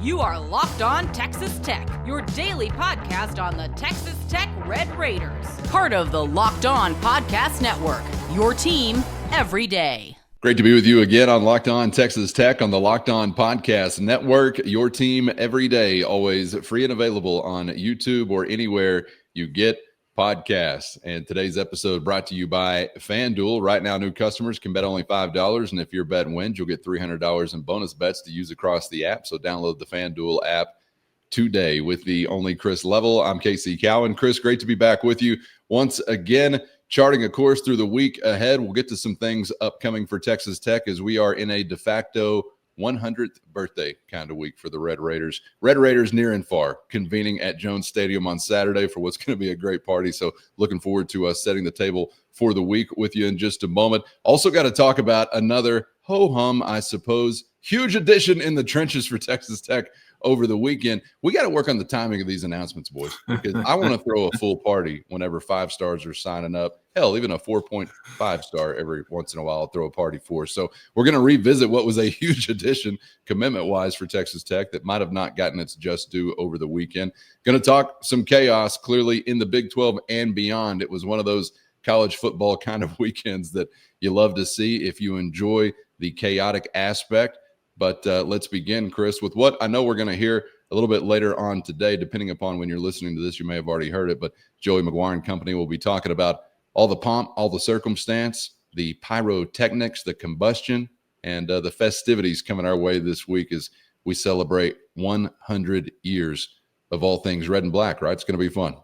You are Locked On Texas Tech, your daily podcast on the Texas Tech Red Raiders. Part of the Locked On Podcast Network, your team every day. Great to be with you again on Locked On Texas Tech on the Locked On Podcast Network, your team every day, always free and available on YouTube or anywhere you get podcasts. And today's episode brought to you by FanDuel. Right now, new customers can bet only $5, and if your bet wins, you'll get $300 in bonus bets to use across the app. So download the FanDuel app today. With the only Chris Level, I'm Casey Cowan. Chris, great to be back with you once again, charting a course through the week ahead. We'll get to some things upcoming for Texas Tech as we are in a de facto 100th birthday kind of week for the Red Raiders. Red Raiders near and far, convening at Jones Stadium on Saturday for what's going to be a great party. So looking forward to setting the table for the week with you in just a moment. Also got to talk about another ho-hum, I suppose, huge addition in the trenches for Texas Tech over the weekend. We got to work on the timing of these announcements, boys, because I want to throw a full party whenever 5 stars are signing up. Hell, even a 4.5 star every once in a while I'll throw a party for. So we're going to revisit what was a huge addition commitment-wise for Texas Tech that might have not gotten its just due over the weekend. Going to talk some chaos clearly in the Big 12 and beyond. It was one of those college football kind of weekends that you love to see if you enjoy the chaotic aspect. But let's begin, Chris, with what I know we're going to hear a little bit later on today. Depending upon when you're listening to this, you may have already heard it, but Joey McGuire and company will be talking about all the pomp, all the circumstance, the pyrotechnics, the combustion, and the festivities coming our way this week as we celebrate 100 years of all things red and black, right? It's going to be fun.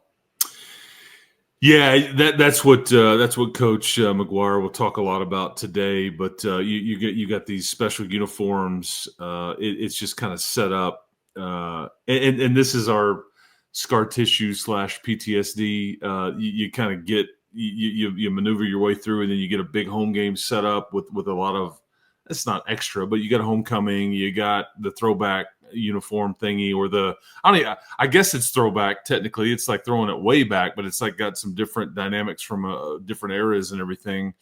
Yeah, that's what Coach McGuire will talk a lot about today. But you got these special uniforms. It's just kind of set up, and this is our scar tissue / PTSD. You kind of get you maneuver your way through, and then you get a big home game set up with a lot of. It's not extra, but you got a homecoming. You got the throwback uniform thingy, or I guess it's throwback. Technically, it's like throwing it way back, but it's like got some different dynamics from different eras and everything.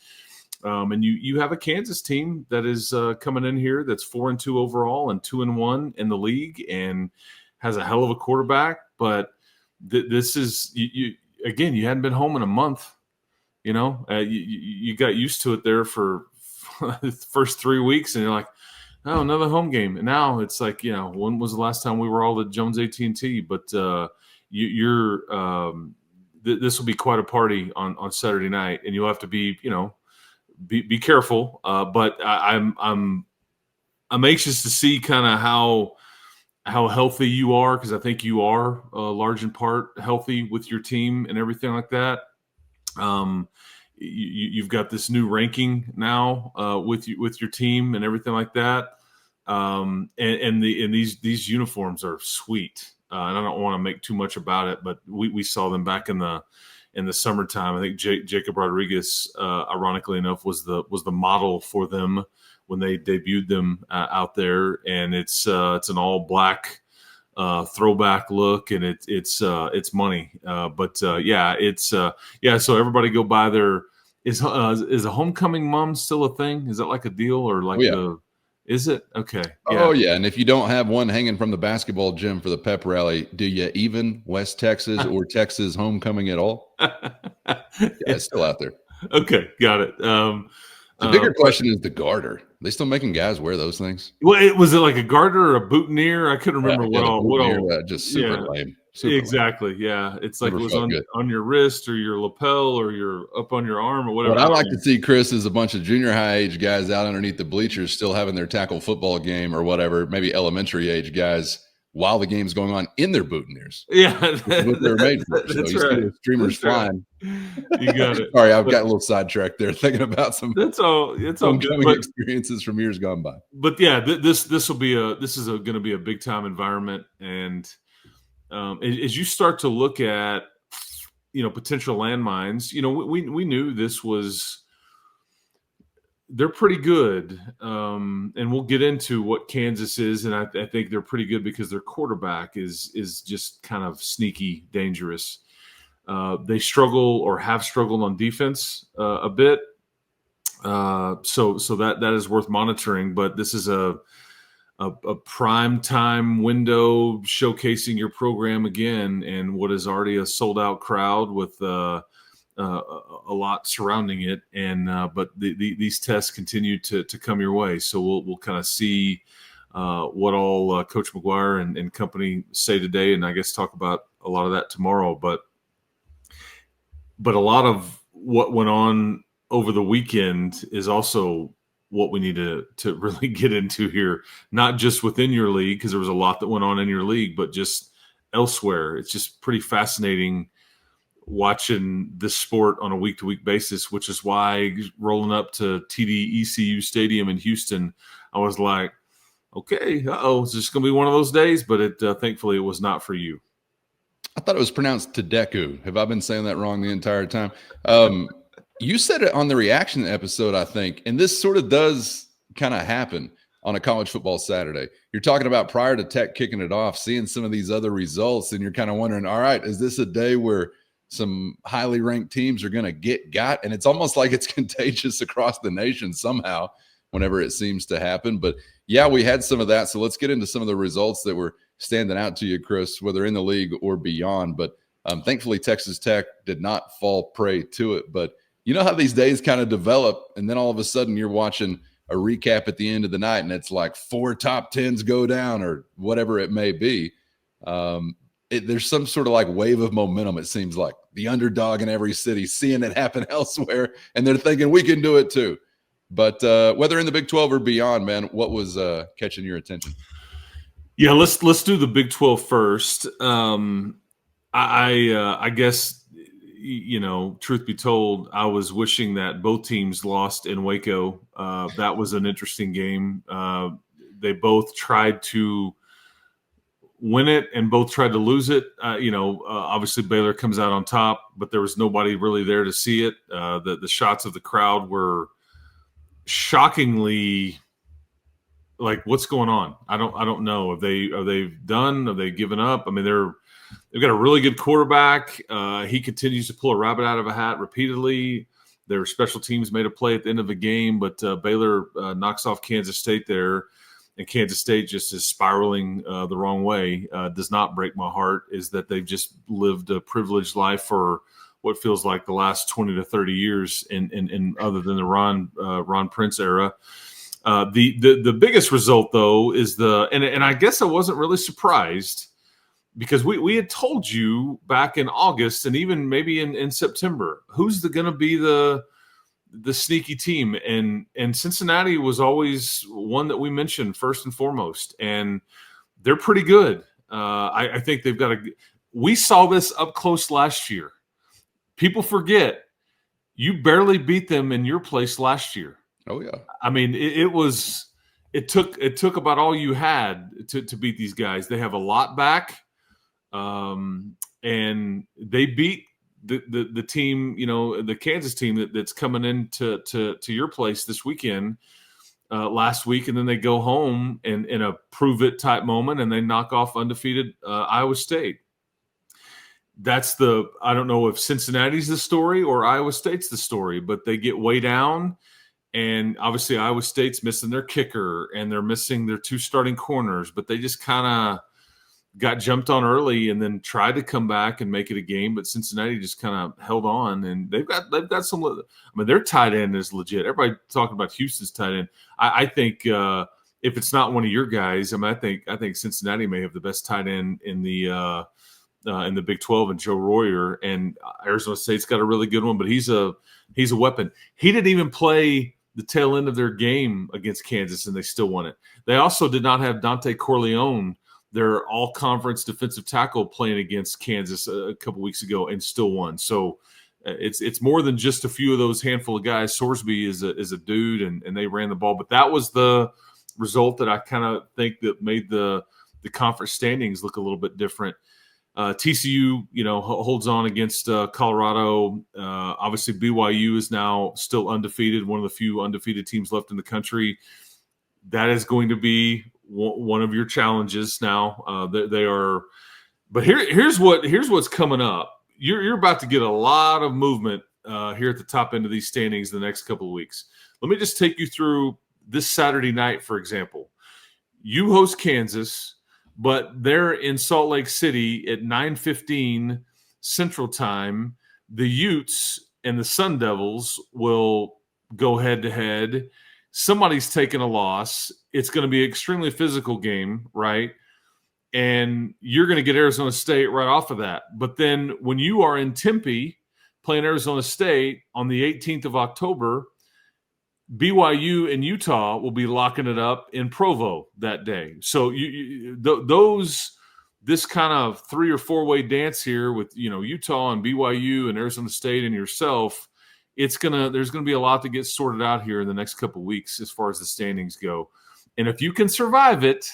And you have a Kansas team that is coming in here that's 4-2 overall and 2-1 in the league, and has a hell of a quarterback. But this is you again. You hadn't been home in a month. You got used to it there for the first 3 weeks, and you're like, oh, another home game. And now it's like, when was the last time we were all at Jones AT&T? But this will be quite a party on Saturday night, and you'll have to be be careful. But I'm anxious to see kind of how healthy you are, because I think you are large in part healthy with your team and everything like that. You've got this new ranking now with your team and everything like that. And these uniforms are sweet. And I don't want to make too much about it, but we saw them back in the summertime. I think Jacob Rodriguez, ironically enough, was the model for them when they debuted them out there. And it's an all black throwback look, and it's money. So everybody go buy their. Is a homecoming mom still a thing? Is that like a deal, or like is it? Okay. Yeah. Oh, yeah. And if you don't have one hanging from the basketball gym for the pep rally, do you even West Texas or Texas homecoming at all? Yeah, it's still out there. Okay. Got it. The bigger question is the garter. They still making guys wear those things? Well, was it like a garter or a boutonniere? I couldn't remember just super lame. Exactly. Yeah. It's like it was on your wrist or your lapel or your up on your arm or whatever. What I like to see, Chris, is a bunch of junior high age guys out underneath the bleachers still having their tackle football game or whatever, maybe elementary age guys, while the game's going on in their boutonnieres. Yeah. That's what they're made for. So that's you right. see the streamers flying. You got it. Sorry, I've got a little sidetracked there thinking about some homecoming experiences from years gone by. But yeah, this is going to be a big time environment. And as you start to look at, potential landmines, we knew this was, they're pretty good. And we'll get into what Kansas is. And I think they're pretty good because their quarterback is just kind of sneaky dangerous. They struggle or have struggled on defense a bit. So that is worth monitoring. But this is a a prime time window showcasing your program again, and what is already a sold out crowd with a lot surrounding it. And but these tests continue to come your way, so we'll kind of see what all Coach McGuire and company say today, and I guess talk about a lot of that tomorrow. But a lot of what went on over the weekend is also what we need to really get into here, not just within your league, because there was a lot that went on in your league, but just elsewhere. It's just pretty fascinating watching this sport on a week-to-week basis, which is why rolling up to TD ECU Stadium in Houston, I was like, okay, it's just going to be one of those days, but thankfully it was not for you. I thought it was pronounced Tedeku. Have I been saying that wrong the entire time? You said it on the reaction episode, I think, and this sort of does kind of happen on a college football Saturday. You're talking about prior to Tech kicking it off, seeing some of these other results, and you're kind of wondering, all right, is this a day where some highly ranked teams are going to got? And it's almost like it's contagious across the nation somehow whenever it seems to happen. But yeah, we had some of that. So let's get into some of the results that were standing out to you, Chris, whether in the league or beyond. But thankfully, Texas Tech did not fall prey to it. But you know how these days kind of develop, and then all of a sudden you're watching a recap at the end of the night, and it's like 4 top 10s go down or whatever it may be. There's some sort of like wave of momentum, it seems like. The underdog in every city seeing it happen elsewhere, and they're thinking we can do it too. But whether in the Big 12 or beyond, man, what was catching your attention? Yeah, let's do the Big 12 first. I guess, truth be told, I was wishing that both teams lost in Waco. That was an interesting game. They both tried to win it and both tried to lose it. Obviously Baylor comes out on top, but there was nobody really there to see it. The shots of the crowd were shockingly like, what's going on? I don't know. Are they done? Have they given up? I mean, they've got a really good quarterback. He continues to pull a rabbit out of a hat repeatedly. Their special teams made a play at the end of the game, but Baylor knocks off Kansas State there, and Kansas State just is spiraling the wrong way. Does not break my heart is that they've just lived a privileged life for what feels like the last 20 to 30 years in other than the Ron Prince era. The biggest result, though, is and I guess I wasn't really surprised, because we had told you back in August and even maybe in September, who's going to be the sneaky team, and Cincinnati was always one that we mentioned first and foremost, and they're pretty good. I think they've got we saw this up close last year. People forget you barely beat them in your place last year. Oh yeah. I mean, it took about all you had to beat these guys. They have a lot back. And they beat the team, the Kansas team that's coming into to your place this weekend, last week, and then they go home in a prove it type moment, and they knock off undefeated Iowa State. I don't know if Cincinnati's the story or Iowa State's the story, but they get way down, and obviously Iowa State's missing their kicker and they're missing their 2 starting corners, but they just kind of got jumped on early and then tried to come back and make it a game, but Cincinnati just kind of held on, and they've got some. I mean, their tight end is legit. Everybody talking about Houston's tight end. I think if it's not one of your guys, I mean, I think Cincinnati may have the best tight end in the Big 12, and Joe Royer, and Arizona State's got a really good one, but he's a weapon. He didn't even play the tail end of their game against Kansas, and they still won it. They also did not have Dante Corleone, their all-conference defensive tackle, playing against Kansas a couple weeks ago, and still won. So it's more than just a few of those handful of guys. Sorsby is a dude, and they ran the ball. But that was the result that I kind of think that made the conference standings look a little bit different. TCU, holds on against Colorado. Obviously, BYU is now still undefeated, one of the few undefeated teams left in the country. That is going to be one of your challenges now. They are, but here's what's coming up. You're about to get a lot of movement here at the top end of these standings the next couple of weeks. Let me just take you through this Saturday night, for example. You host Kansas, but they're in Salt Lake City at 9:15 Central Time. The Utes and the Sun Devils will go head-to-head. Somebody's taking a loss. It's going to be an extremely physical game, right? And you're going to get Arizona State right off of that. But then when you are in Tempe playing Arizona State on the 18th of October, BYU and Utah will be locking it up in Provo that day. So this kind of 3 or 4 way dance here with Utah and BYU and Arizona State and yourself, there's going to be a lot to get sorted out here in the next couple of weeks as far as the standings go. And if you can survive it,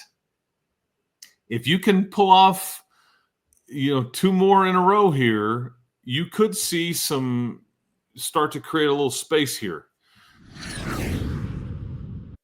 if you can pull off 2 more in a row here, you could see start to create a little space here.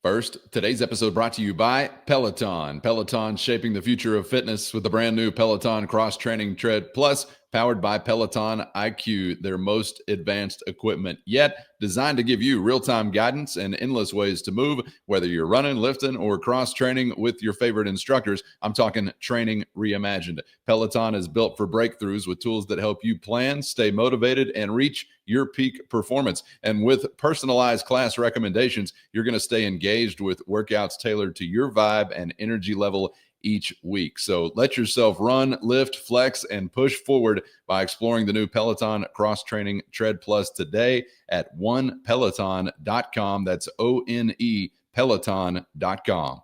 First, today's episode brought to you by Peloton. Peloton shaping the future of fitness with the brand new Peloton Cross Training Tread Plus, powered by Peloton IQ, their most advanced equipment yet, designed to give you real-time guidance and endless ways to move, whether you're running, lifting, or cross-training with your favorite instructors. I'm talking training reimagined. Peloton is built for breakthroughs with tools that help you plan, stay motivated, and reach your peak performance. And with personalized class recommendations, you're going to stay engaged with workouts tailored to your vibe and energy level each week. So let yourself run, lift, flex, and push forward by exploring the new Peloton Cross Training Tread Plus today at onepeloton.com. That's ONE Peloton.com.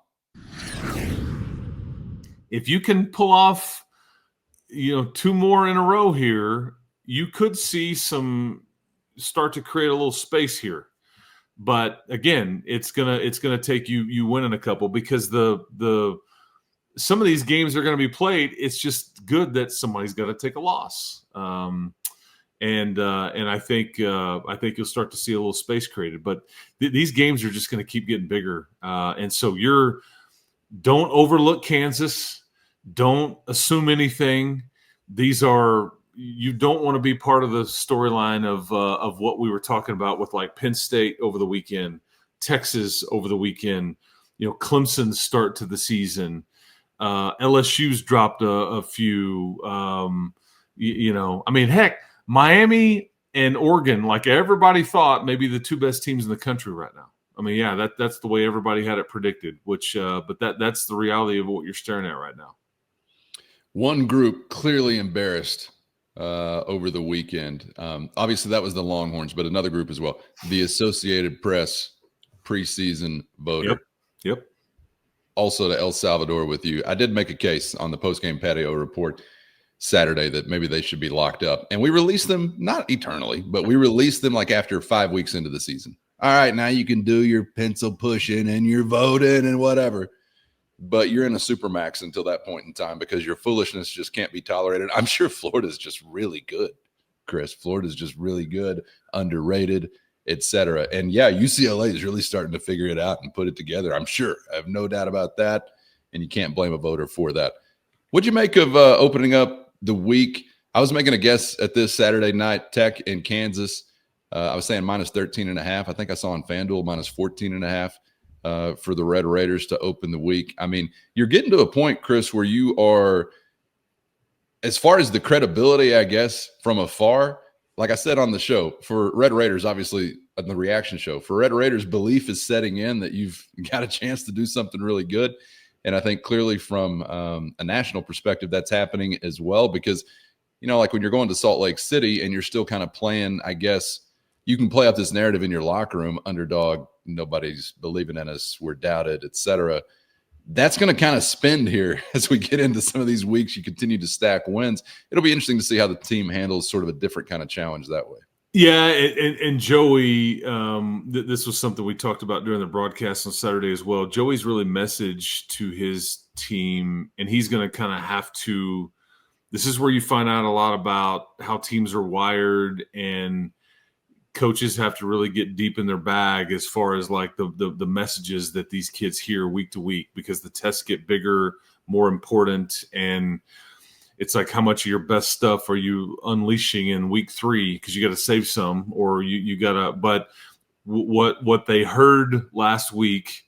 If you can pull off, 2 more in a row here, you could see start to create a little space here. But again, it's gonna take you winning a couple, because some of these games are going to be played. It's just good that somebody's got to take a loss, and I think you'll start to see a little space created. But these games are just going to keep getting bigger, and so don't overlook Kansas. Don't assume anything. You don't want to be part of the storyline of what we were talking about with like Penn State over the weekend, Texas over the weekend, Clemson's start to the season. LSU's dropped a few, heck, Miami and Oregon, like everybody thought, maybe the 2 best teams in the country right now. I mean, yeah, that's the way everybody had it predicted, but that's the reality of what you're staring at right now. One group clearly embarrassed over the weekend. Obviously that was the Longhorns, but another group as well, the Associated Press preseason voter. Yep. Also to El Salvador with you. I did make a case on the postgame patio report Saturday that maybe they should be locked up. And we released them, not eternally, but we released them like after 5 weeks into the season. All right, now you can do your pencil pushing and your voting and whatever. But you're in a supermax until that point in time, because your foolishness just can't be tolerated. I'm sure Florida's just really good, Chris. Florida's just really good, underrated, etc. And yeah, UCLA is really starting to figure it out and put it together. I'm sure. I have no doubt about that. And you can't blame a voter for that. What'd you make of opening up the week? I was making a guess at this Saturday night, Tech in Kansas. I was saying minus 13.5. I think I saw on FanDuel minus 14.5 for the Red Raiders to open the week. I mean, you're getting to a point, Chris, where you are, as far as the credibility, I guess, from afar, like I said on the show, for Red Raiders, obviously on the reaction show, for Red Raiders, belief is setting in that you've got a chance to do something really good. And I think clearly from a national perspective, that's happening as well, because, like when you're going to Salt Lake City and you're still kind of playing, I guess, you can play up this narrative in your locker room, underdog, nobody's believing in us, we're doubted, etc. That's going to kind of spin here as we get into some of these weeks. You continue to stack wins. It'll be interesting to see how the team handles sort of a different kind of challenge that way. Yeah, and Joey, this was something we talked about during the broadcast on Saturday as well. Joey's really messaged to his team, and he's going to kind of have to – this is where you find out a lot about how teams are wired, and coaches have to really get deep in their bag as far as like the messages that these kids hear week to week, because the tests get bigger, more important, and it's like, how much of your best stuff are you unleashing in week 3? Because you got to save some, or you got to. But what they heard last week,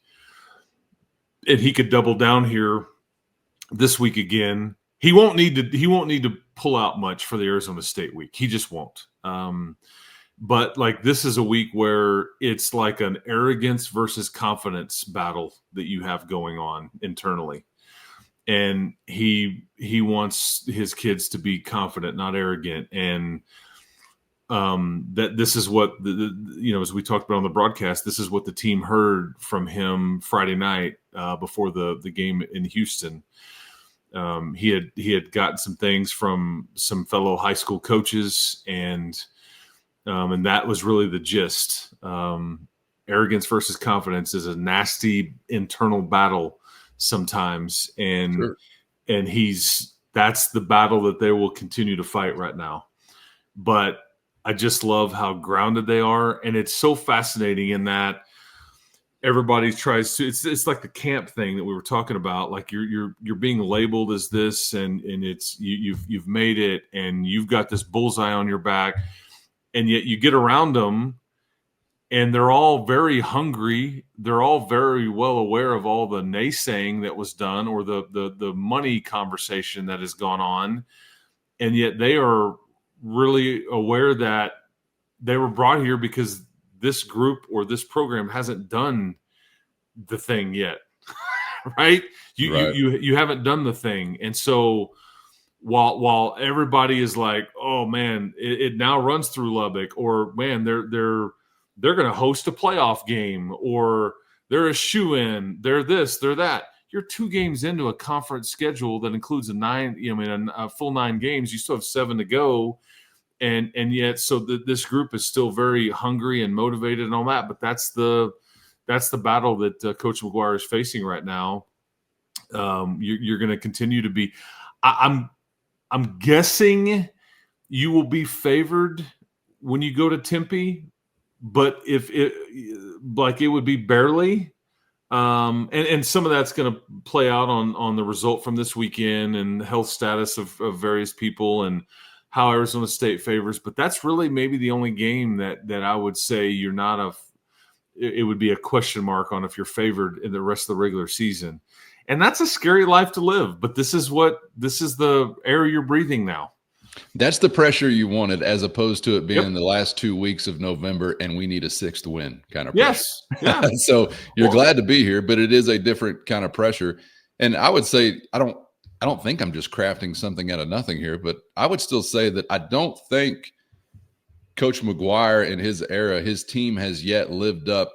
and he could double down here this week again. He won't need to pull out much for the Arizona State week. He just won't. But like, this is a week where it's like an arrogance versus confidence battle that you have going on internally. And he wants his kids to be confident, not arrogant. And that this is what as we talked about on the broadcast, this is what the team heard from him Friday night before the game in Houston. He had gotten some things from some fellow high school coaches, and that was really the gist. Arrogance versus confidence is a nasty internal battle sometimes, and Sure. and that's the battle that they will continue to fight right now. But I just love how grounded they are, and it's so fascinating in that everybody tries to. It's like the camp thing that we were talking about. Like you're being labeled as this, and it's you've made it, and you've got this bullseye on your back, and yet you get around them, and they're all very hungry. They're all very well aware of all the naysaying that was done, or the money conversation that has gone on, and yet they are really aware that they were brought here because this group or this program hasn't done the thing yet, right? You haven't done the thing, and so while everybody is like, oh man, it now runs through Lubbock, or man, they're going to host a playoff game, or they're a shoe-in, they're this, they're that. You're 2 games into a conference schedule that includes a full 9 games. You still have 7 to go. And yet, so this group is still very hungry and motivated and all that. But that's the battle that Coach McGuire is facing right now. You're going to continue to be. I'm guessing you will be favored when you go to Tempe, but if it would be barely. And some of that's going to play out on the result from this weekend and the health status of various people and how Arizona State favors. But that's really maybe the only game that I would say you're not it would be a question mark on if you're favored in the rest of the regular season. And that's a scary life to live, but this is the air you're breathing now. That's the pressure you wanted, as opposed to it being the last 2 weeks of November and we need a 6th win kind of pressure. Yes. Yeah. So you're glad to be here, but it is a different kind of pressure. And I would say, I don't think I'm just crafting something out of nothing here, but I would still say that I don't think Coach McGuire in his era, his team has yet lived up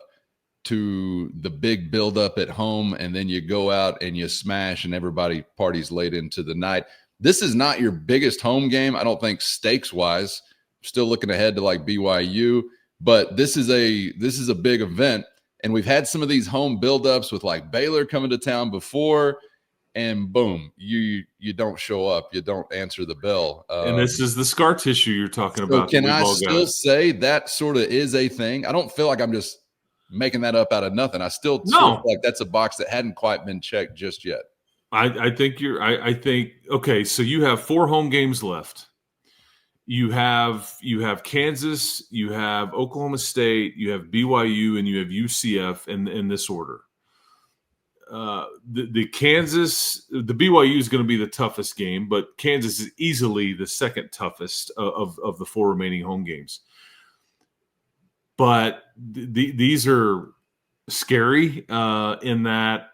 to the big buildup at home, and then you go out and you smash and everybody parties late into the night. This is not your biggest home game, I don't think, stakes-wise. Still looking ahead to like BYU, but this is a big event, and we've had some of these home buildups with like Baylor coming to town before, and boom, you don't show up, you don't answer the bell. And this is the scar tissue you're talking about. Can I still say that sort of is a thing? I don't feel like I'm just making that up out of nothing. I still feel like that's a box that hadn't quite been checked just yet. I think okay, so you have 4 home games left. You have Kansas, you have Oklahoma State, you have BYU, and you have UCF in this order. The BYU is going to be the toughest game, but Kansas is easily the second toughest of the 4 remaining home games. But these are scary in that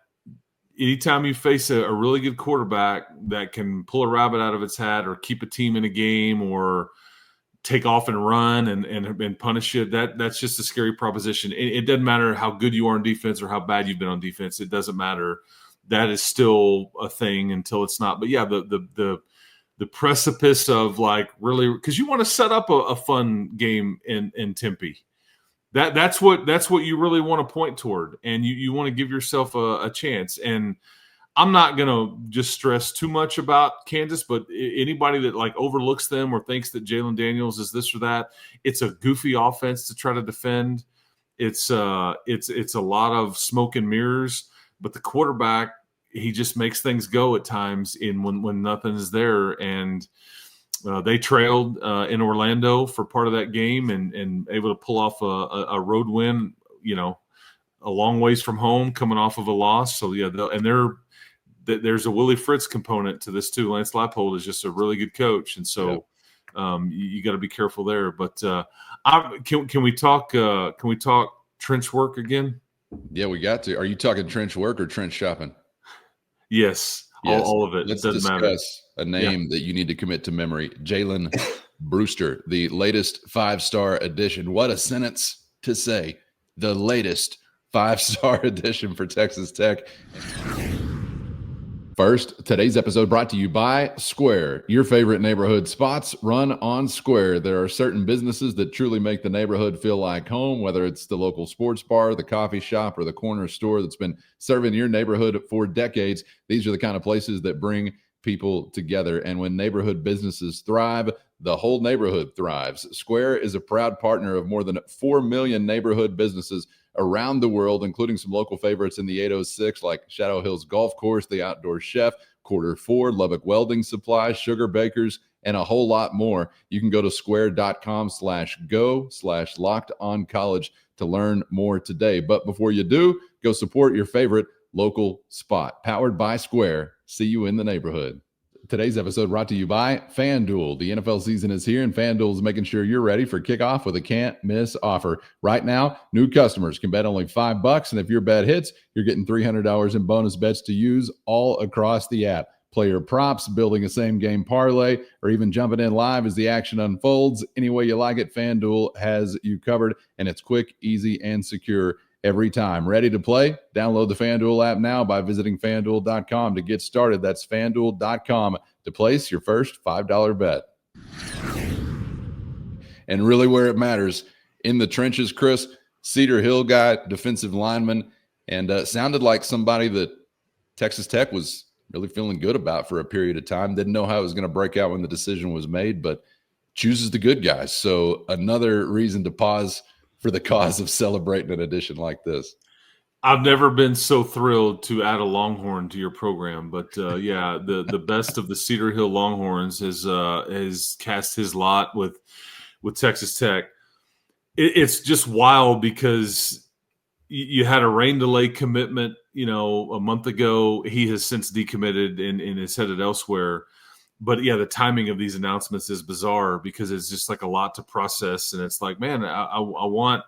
anytime you face a really good quarterback that can pull a rabbit out of its hat or keep a team in a game or take off and run and punish you, that's just a scary proposition. It doesn't matter how good you are on defense or how bad you've been on defense. It doesn't matter. That is still a thing until it's not. But yeah, the precipice of like really, because you want to set up a fun game in Tempe. That's what you really want to point toward, and you want to give yourself a chance. And I'm not going to just stress too much about Kansas, but anybody that like overlooks them or thinks that Jalen Daniels is this or that, it's a goofy offense to try to defend. It's a lot of smoke and mirrors, but the quarterback, he just makes things go at times when nothing is there. And they trailed in Orlando for part of that game and able to pull off a road win, a long ways from home, coming off of a loss. So yeah, there's a Willie Fritz component to this too. Lance Leipold is just a really good coach, and so you got to be careful there. But can we talk trench work again? Yeah, we got to. Are you talking trench work or trench shopping? Yes. All of it. Let's doesn't discuss matter. A name that you need to commit to memory. Jalen Brewster, the latest 5-star addition. What a sentence to say. The latest 5-star addition for Texas Tech. First, today's episode brought to you by Square. Your favorite neighborhood spots run on Square. There are certain businesses that truly make the neighborhood feel like home, whether it's the local sports bar, the coffee shop, or the corner store that's been serving your neighborhood for decades. These are the kind of places that bring people together. And when neighborhood businesses thrive, the whole neighborhood thrives. Square is a proud partner of more than 4 million neighborhood businesses around the world, including some local favorites in the 806 like Shadow Hills Golf Course, The Outdoor Chef, Quarter Ford, Lubbock Welding Supply, Sugar Bakers, and a whole lot more. You can go to square.com/go/lockedoncollege to learn more today. But before you do, go support your favorite local spot. Powered by Square. See you in the neighborhood. Today's episode brought to you by FanDuel. The NFL season is here, and FanDuel is making sure you're ready for kickoff with a can't-miss offer. Right now, new customers can bet only $5, and if your bet hits, you're getting $300 in bonus bets to use all across the app. Player props, building a same-game parlay, or even jumping in live as the action unfolds. Any way you like it, FanDuel has you covered, and it's quick, easy, and secure every time. Ready to play? Download the FanDuel app now by visiting FanDuel.com to get started. That's FanDuel.com to place your first $5 bet. And really where it matters, in the trenches, Chris, Cedar Hill guy, defensive lineman, and sounded like somebody that Texas Tech was really feeling good about for a period of time. Didn't know how it was going to break out when the decision was made, but chooses the good guys. So another reason to pause for the cause of celebrating an addition like this. I've never been so thrilled to add a Longhorn to your program, but yeah, the best of the Cedar Hill Longhorns has cast his lot with Texas Tech. It's just wild because you had a rain delay commitment, a month ago. He has since decommitted and is headed elsewhere. But yeah, the timing of these announcements is bizarre because it's just like a lot to process, and it's like, man, I want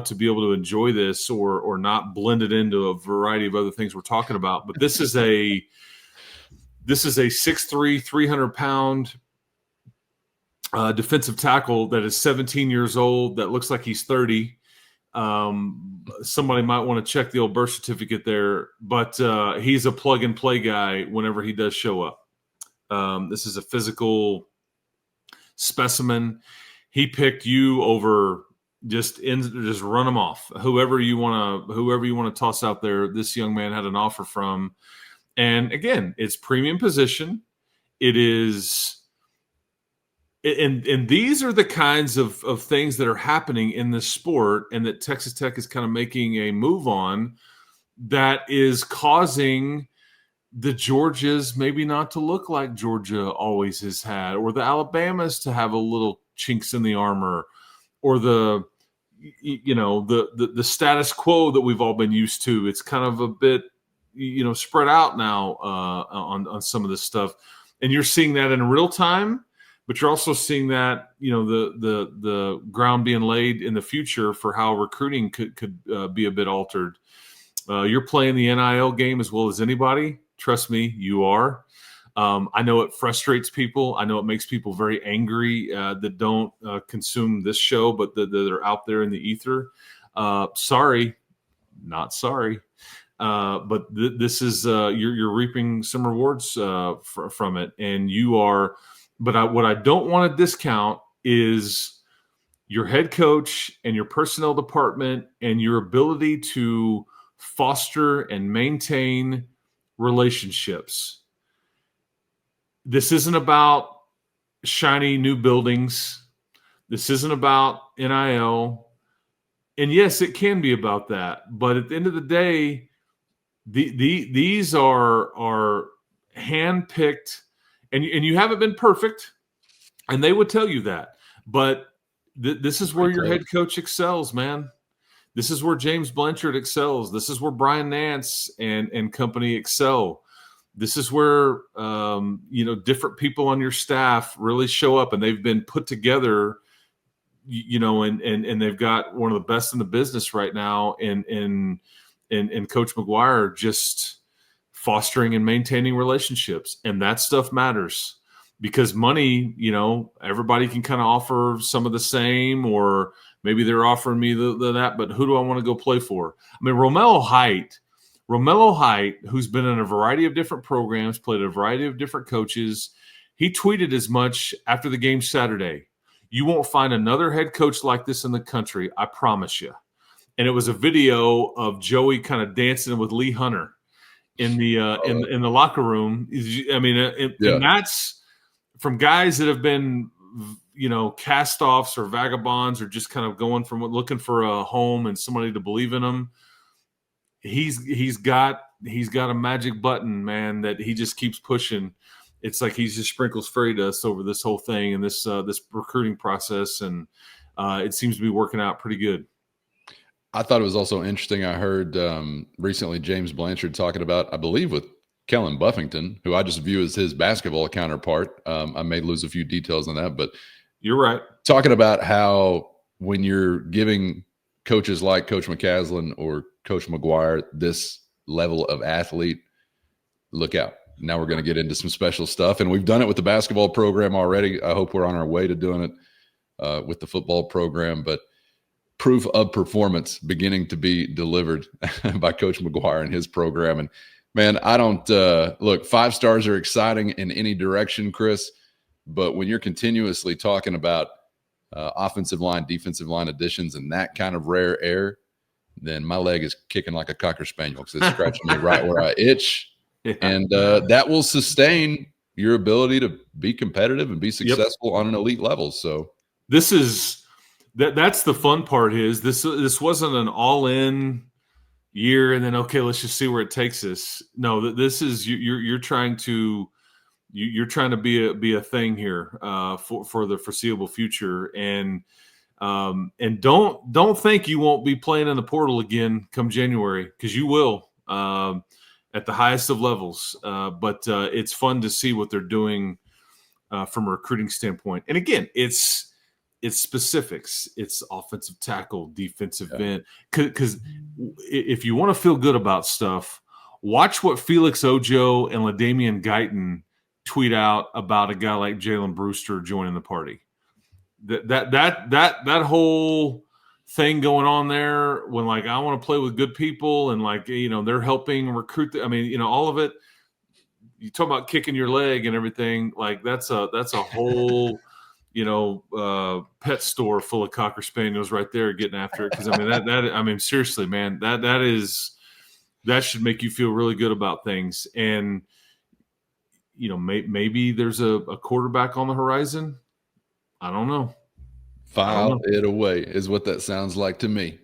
to be able to enjoy this or not blend it into a variety of other things we're talking about. But this is a 6'3", 300-pound defensive tackle that is 17 years old. That looks like he's 30. Somebody might want to check the old birth certificate there, but he's a plug and play guy whenever he does show up. This is a physical specimen. He picked you over. Just run him off. Whoever you want to toss out there, this young man had an offer from. And again, it's premium position. It is, and these are the kinds of things that are happening in this sport, and that Texas Tech is kind of making a move on that is causing the Georgias maybe not to look like Georgia always has had, or the Alabamas to have a little chinks in the armor, or the status quo that we've all been used to. It's kind of a bit, spread out now on some of this stuff. And you're seeing that in real time, but you're also seeing that, the ground being laid in the future for how recruiting could be a bit altered. You're playing the NIL game as well as anybody. Trust me, you are. I know it frustrates people. I know it makes people very angry that don't consume this show, but that are out there in the ether. Sorry, not sorry. But this is you're reaping some rewards from it, and you are. But what I don't want to discount is your head coach and your personnel department and your ability to foster and maintain relationships. This isn't about shiny new buildings. This isn't about NIL. And yes, it can be about that. But at the end of the day, these are hand-picked, and you haven't been perfect, and they would tell you that. But this is where your head coach excels, man. This is where James Blanchard excels. This is where Brian Nance and company excel. This is where, different people on your staff really show up, and they've been put together, and they've got one of the best in the business right now in Coach McGuire, just fostering and maintaining relationships. And that stuff matters, because money, everybody can kind of offer some of the same, or maybe they're offering me that, but who do I want to go play for? I mean, Romello Height, who's been in a variety of different programs, played a variety of different coaches, he tweeted as much after the game Saturday. You won't find another head coach like this in the country, I promise you. And it was a video of Joey kind of dancing with Lee Hunter in the in the locker room. I mean, and that's from guys that have been, cast-offs or vagabonds, or just kind of looking for a home and somebody to believe in them. He's got a magic button, man, that he just keeps pushing. It's like he just sprinkles fairy dust over this whole thing and this recruiting process, and it seems to be working out pretty good. I thought it was also interesting. I heard recently James Blanchard talking about, I believe, with Kellen Buffington, who I just view as his basketball counterpart. I may lose a few details on that, but you're right. Talking about how when you're giving coaches like Coach McCaslin or Coach McGuire this level of athlete, look out. Now we're going to get into some special stuff, and we've done it with the basketball program already. I hope we're on our way to doing it with the football program, but proof of performance beginning to be delivered by Coach McGuire and his program. And man, I don't look, 5 stars are exciting in any direction, Chris, but when you're continuously talking about offensive line, defensive line additions and that kind of rare air, then my leg is kicking like a Cocker Spaniel because it's scratching me right where I itch. Yeah. And that will sustain your ability to be competitive and be successful on an elite level. So this is that's the fun part. Is this wasn't an all-in year and then okay, let's just see where it takes us. No, this is you're trying to be a thing here for the foreseeable future, and don't think you won't be playing in the portal again come January, because you will. At the highest of levels. But it's fun to see what they're doing from a recruiting standpoint. And again, it's specifics. It's offensive tackle, defensive end. Because if you want to feel good about stuff, watch what Felix Ojo and LaDamian Guyton tweet out about a guy like Jalen Brewster joining the party. That whole thing going on there, when like I want to play with good people and like they're helping recruit. All of it. You talk about kicking your leg and everything. Like that's a whole pet store full of Cocker Spaniels right there getting after it. Because seriously, man, that should make you feel really good about things. And maybe there's a quarterback on the horizon. I don't know. File it away is what that sounds like to me.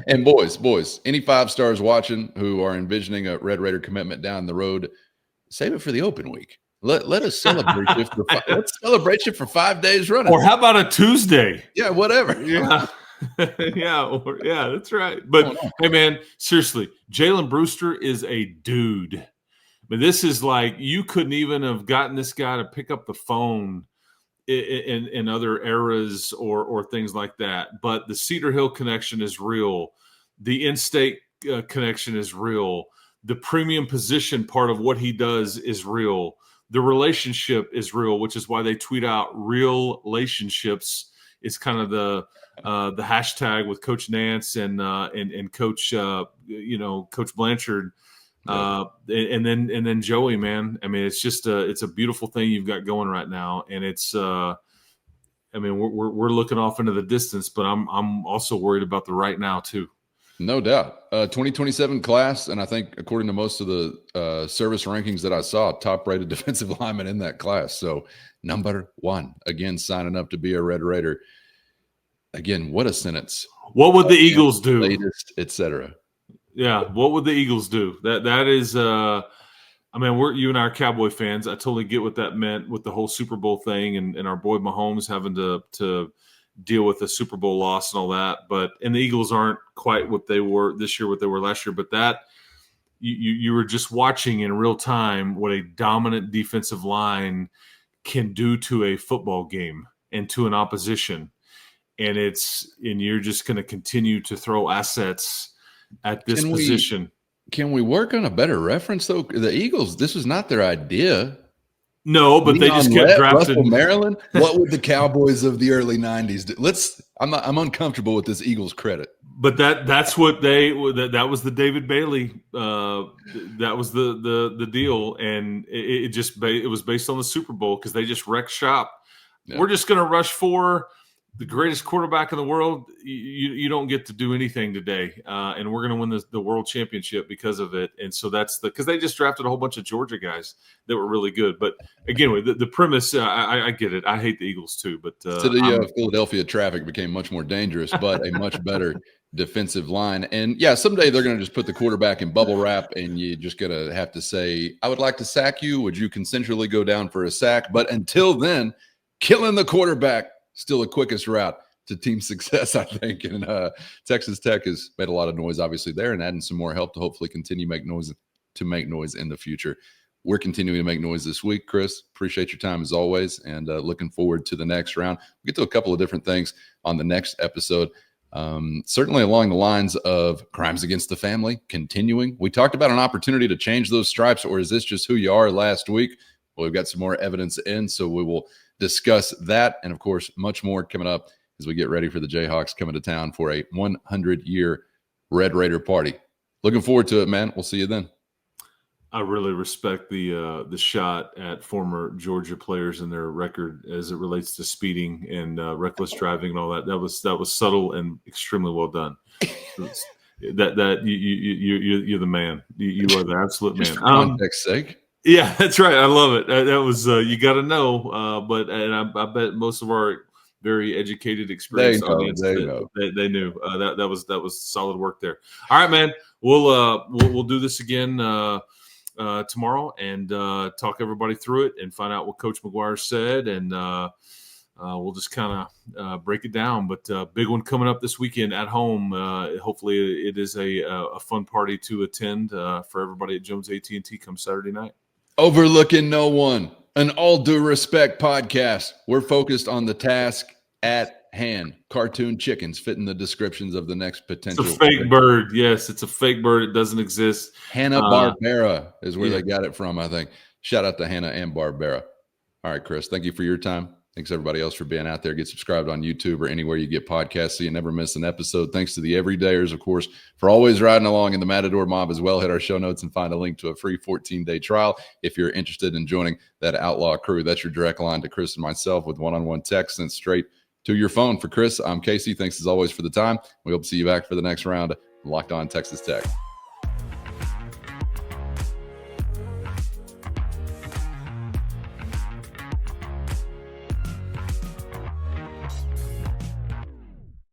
And boys, any 5 stars watching who are envisioning a Red Raider commitment down the road, save it for the open week. Let us celebrate you for let's celebrate you for 5 days running. Or how about a Tuesday? Yeah, whatever. Yeah. Yeah, that's right. But hey, man, seriously, Jalen Brewster is a dude. But this is like, you couldn't even have gotten this guy to pick up the phone in other eras or things like that. But the Cedar Hill connection is real. The in-state connection is real. The premium position part of what he does is real. The relationship is real, which is why they tweet out real relationships. It's kind of the hashtag with Coach Nance and Coach Coach Blanchard. And then Joey, man. It's just it's a beautiful thing you've got going right now, and it's we're looking off into the distance, but I'm also worried about the right now too. No doubt. 2027 class, and I think according to most of the service rankings that I saw, top-rated defensive lineman in that class. So number 1, again, signing up to be a Red Raider. Again, what a sentence. What would the Eagles do? Latest, etc. Yeah, what would the Eagles do? That is you and I are Cowboy fans. I totally get what that meant with the whole Super Bowl thing and our boy Mahomes having to deal with a Super Bowl loss and all that. And the Eagles aren't quite what they were this year, what they were last year. But that you were just watching in real time what a dominant defensive line can do to a football game and to an opposition. And you're just going to continue to throw assets at this position. Can we work on a better reference, though? The Eagles, this was not their idea. No, but they just kept drafting. Russell Maryland. What would the Cowboys of the early 90s do? I'm uncomfortable with this Eagles credit. But that's what that was the David Bailey. That was the deal, and it was based on the Super Bowl because they just wrecked shop. Yeah. We're just going to rush for the greatest quarterback in the world. You don't get to do anything today, and we're going to win the world championship because of it. And so because they just drafted a whole bunch of Georgia guys that were really good. But again, the premise, I get it. I hate the Eagles too, but Philadelphia traffic became much more dangerous, but a much better defensive line. And yeah, someday they're going to just put the quarterback in bubble wrap, and you're just going to have to say, "I would like to sack you. Would you consensually go down for a sack?" But until then, killing the quarterback. Still the quickest route to team success, I think. And Texas Tech has made a lot of noise, obviously, there, and adding some more help to hopefully continue to make noise in the future. We're continuing to make noise this week, Chris. Appreciate your time as always, and looking forward to the next round. We'll get to a couple of different things on the next episode. Certainly along the lines of crimes against the family continuing. We talked about an opportunity to change those stripes, or is this just who you are last week? Well, we've got some more evidence in, so we will discuss that and, of course, much more coming up as we get ready for the Jayhawks coming to town for a 100-year Red Raider party. Looking forward to it, man. We'll see you then. I really respect the shot at former Georgia players and their record as it relates to speeding and reckless driving and all that. That was subtle and extremely well done. You're the man. You are the absolute man. Just for context sake. Yeah, that's right. I love it. That was you got to know. I bet most of our very educated, experienced audience they knew that was solid work there. All right, man. We'll do this again tomorrow and talk everybody through it and find out what Coach McGuire said, and we'll just kind of break it down. But big one coming up this weekend at home. Hopefully, it is a fun party to attend for everybody at Jones AT&T come Saturday night. Overlooking no one, an all due respect podcast. We're focused on the task at hand. Cartoon chickens fitting the descriptions of the next potential. It's a fake bird. Yes, it's a fake bird. It doesn't exist. Hanna-Barbera is where they got it from, I think. Shout out to Hanna and Barbera. All right, Chris, thank you for your time. Thanks, everybody else, for being out there. Get subscribed on YouTube or anywhere you get podcasts so you never miss an episode. Thanks to the everydayers, of course, for always riding along in the Matador Mob as well. Hit our show notes and find a link to a free 14-day trial if you're interested in joining that outlaw crew. That's your direct line to Chris and myself with one-on-one text sent straight to your phone. For Chris, I'm Casey. Thanks, as always, for the time. We hope to see you back for the next round of Locked On Texas Tech.